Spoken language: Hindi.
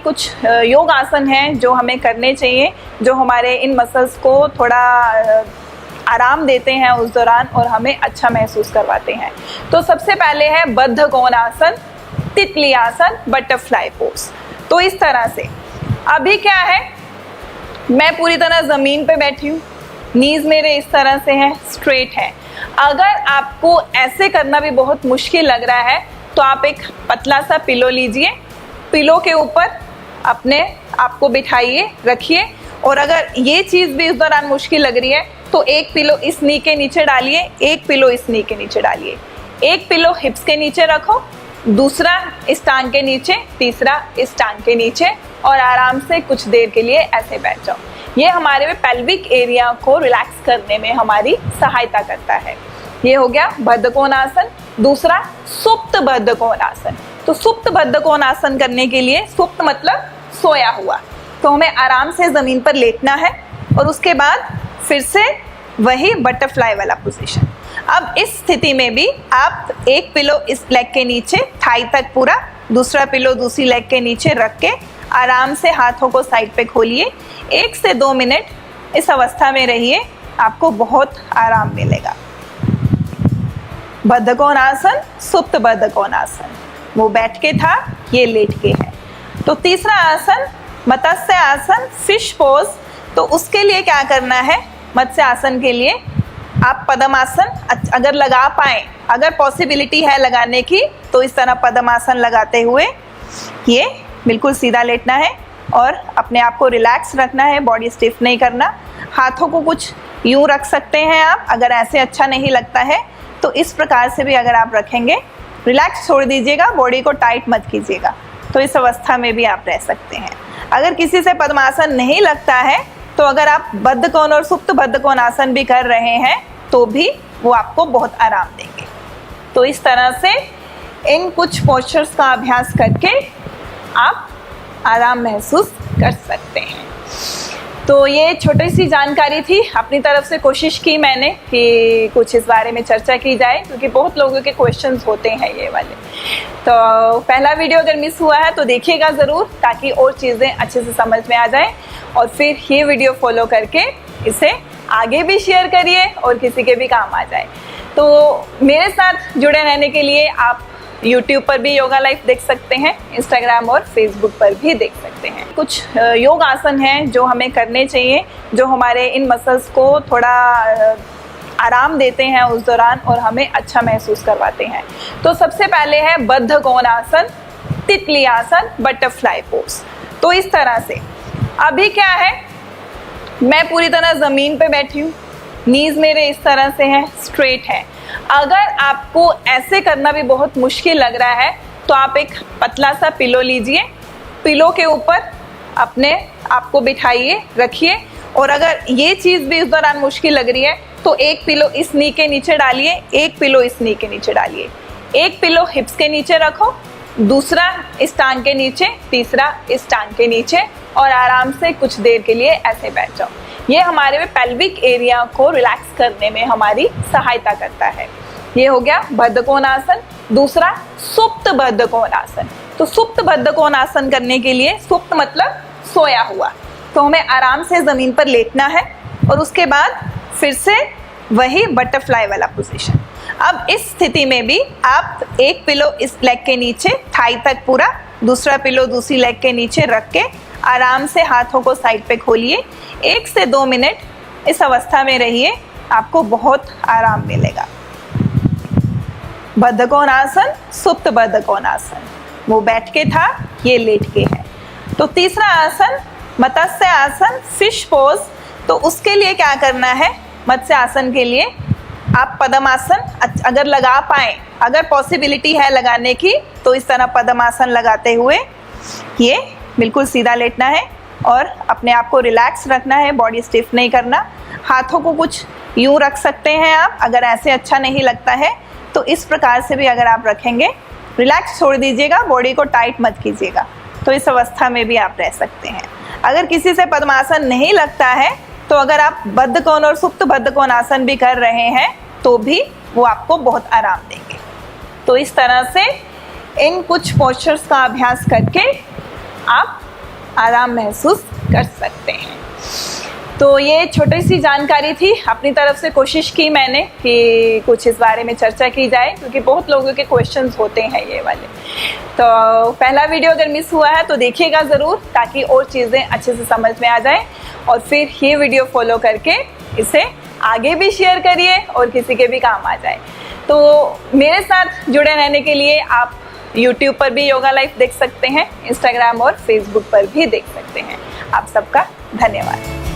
कुछ योग आसन हैं जो हमें करने चाहिए, जो हमारे इन मसल्स को थोड़ा आराम देते हैं उस दौरान और हमें अच्छा महसूस करवाते हैं। तो सबसे पहले है बद्ध कोण आसन, तितली आसन, बटरफ्लाई पोज। तो इस तरह से अभी क्या है, मैं पूरी तरह ज़मीन पे बैठी हूँ, नीज मेरे इस तरह से है, स्ट्रेट है। अगर आपको ऐसे करना भी बहुत मुश्किल लग रहा है तो आप एक पतला सा पिलो लीजिए, पिलो के ऊपर अपने आपको बिठाइए, रखिए। और अगर ये चीज़ भी उस दौरान मुश्किल लग रही है तो एक पिलो इस नी के नीचे डालिए, एक पिलो इस नी के नीचे डालिए, एक पिलो हिप्स के नीचे रखो, दूसरा इस टांग के नीचे, तीसरा इस टांग के नीचे, और आराम से कुछ देर के लिए ऐसे बैठ जाओ। ये हमारे पेल्विक एरिया को रिलैक्स करने में हमारी सहायता करता है। ये हो गया बद्ध कोण आसन। दूसरा सुप्त बद्ध कोण आसन। तो सुप्त बद्ध कोण आसन करने के लिए, सुप्त मतलब सोया हुआ, तो हमें आराम से ज़मीन पर लेटना है और उसके बाद फिर से वही बटरफ्लाई वाला पोजीशन। अब इस स्थिति में भी आप एक पिलो इस लेग के नीचे, थाई तक पूरा, दूसरा पिलो दूसरी लेग के नीचे रख के आराम से हाथों को साइड पे खोलिए। 1 से 2 मिनट इस अवस्था में रहिए, आपको बहुत आराम मिलेगा। बद्ध कोण आसन, सुप्त बद्ध कोण आसन। वो बैठ के था, ये लेट के है। तो तीसरा आसन मत्स्य आसन, फिश पोज। तो उसके लिए क्या करना है, मत्स्य आसन के लिए आप पद्मासन अगर लगा पाएँ, अगर पॉसिबिलिटी है लगाने की, तो इस तरह पद्मासन लगाते हुए ये बिल्कुल सीधा लेटना है और अपने आप को रिलैक्स रखना है, बॉडी स्टिफ नहीं करना। हाथों को कुछ यूँ रख सकते हैं आप, अगर ऐसे अच्छा नहीं लगता है तो इस प्रकार से भी अगर आप रखेंगे, रिलैक्स छोड़ दीजिएगा, बॉडी को टाइट मत कीजिएगा। तो इस अवस्था में भी आप रह सकते हैं। अगर किसी से पद्मासन नहीं लगता है तो अगर आप बद्ध कोण और सुप्त बद्ध कोण आसन भी कर रहे हैं तो भी वो आपको बहुत आराम देंगे। तो इस तरह से इन कुछ पोस्चर्स का अभ्यास करके आप आराम महसूस कर सकते हैं। तो ये छोटी सी जानकारी थी, अपनी तरफ से कोशिश की मैंने कि कुछ इस बारे में चर्चा की जाए, क्योंकि बहुत लोगों के क्वेश्चंस होते हैं ये वाले। तो पहला वीडियो अगर मिस हुआ है तो देखिएगा ज़रूर, ताकि और चीज़ें अच्छे से समझ में आ जाए, और फिर ये वीडियो फॉलो करके इसे आगे भी शेयर करिए और किसी के भी काम आ जाए। तो मेरे साथ जुड़े रहने के लिए आप YouTube पर भी योगा लाइफ देख सकते हैं, Instagram और Facebook पर भी देख सकते हैं। कुछ योग आसन हैं जो हमें करने चाहिए, जो हमारे इन मसल्स को थोड़ा आराम देते हैं उस दौरान और हमें अच्छा महसूस करवाते हैं। तो सबसे पहले है बद्ध कोण आसन, तितली आसन, बटरफ्लाई पोज। तो इस तरह से अभी क्या है, मैं पूरी तरह ज़मीन पे बैठी हूँ, नीज मेरे इस तरह से है, स्ट्रेट है। अगर आपको ऐसे करना भी बहुत मुश्किल लग रहा है तो आप एक पतला सा पिलो लीजिए, पिलो के ऊपर अपने आपको बिठाइए, रखिए। और अगर ये चीज़ भी उस दौरान मुश्किल लग रही है तो एक पिलो इस नी के नीचे डालिए, एक पिलो इस नी के नीचे डालिए, एक पिलो हिप्स के नीचे रखो, दूसरा इस टांग के नीचे, तीसरा इस टांग के नीचे, और आराम से कुछ देर के लिए ऐसे बैठ जाओ। ये हमारे पेल्विक एरिया को रिलैक्स करने में हमारी सहायता करता है। ये हो गया बद्ध कोण आसन। दूसरा सुप्त बद्ध कोण आसन। तो सुप्त बद्ध कोण आसन करने के लिए, सुप्त मतलब सोया हुआ, तो हमें आराम से ज़मीन पर लेटना है और उसके बाद फिर से वही बटरफ्लाई वाला पोजीशन। अब इस स्थिति में भी आप एक पिलो इस लेग के नीचे, थाई तक पूरा, दूसरा पिलो दूसरी लेग के नीचे रख के आराम से हाथों को साइड पे खोलिए। 1 से 2 मिनट इस अवस्था में रहिए, आपको बहुत आराम मिलेगा। बद्ध कोण आसन, सुप्त बद्ध कोण आसन। वो बैठ के था, ये लेट के है। तो तीसरा आसन मत्स्य आसन, फिश पोज। तो उसके लिए क्या करना है, मत्स्य आसन के लिए आप पद्मासन अगर लगा पाएँ, अगर पॉसिबिलिटी है लगाने की, तो इस तरह पद्मासन लगाते हुए ये बिल्कुल सीधा लेटना है और अपने आप को रिलैक्स रखना है, बॉडी स्टिफ नहीं करना। हाथों को कुछ यूँ रख सकते हैं आप, अगर ऐसे अच्छा नहीं लगता है तो इस प्रकार से भी अगर आप रखेंगे, रिलैक्स छोड़ दीजिएगा, बॉडी को टाइट मत कीजिएगा। तो इस अवस्था में भी आप रह सकते हैं। अगर किसी से पद्मासन नहीं लगता है तो अगर आप बद्ध कोण और सुप्त बद्ध कोण आसन भी कर रहे हैं तो भी वो आपको बहुत आराम देंगे। तो इस तरह से इन कुछ पोस्चर्स का अभ्यास करके आप आराम महसूस कर सकते हैं। तो ये छोटी सी जानकारी थी, अपनी तरफ से कोशिश की मैंने कि कुछ इस बारे में चर्चा की जाए, क्योंकि बहुत लोगों के क्वेश्चंस होते हैं ये वाले। तो पहला वीडियो अगर मिस हुआ है तो देखिएगा ज़रूर, ताकि और चीज़ें अच्छे से समझ में आ जाए, और फिर ये वीडियो फॉलो करके इसे आगे भी शेयर करिए और किसी के भी काम आ जाए। तो मेरे साथ जुड़े रहने के लिए आप YouTube पर भी योगा लाइफ देख सकते हैं, Instagram और Facebook पर भी देख सकते हैं। आप सबका धन्यवाद।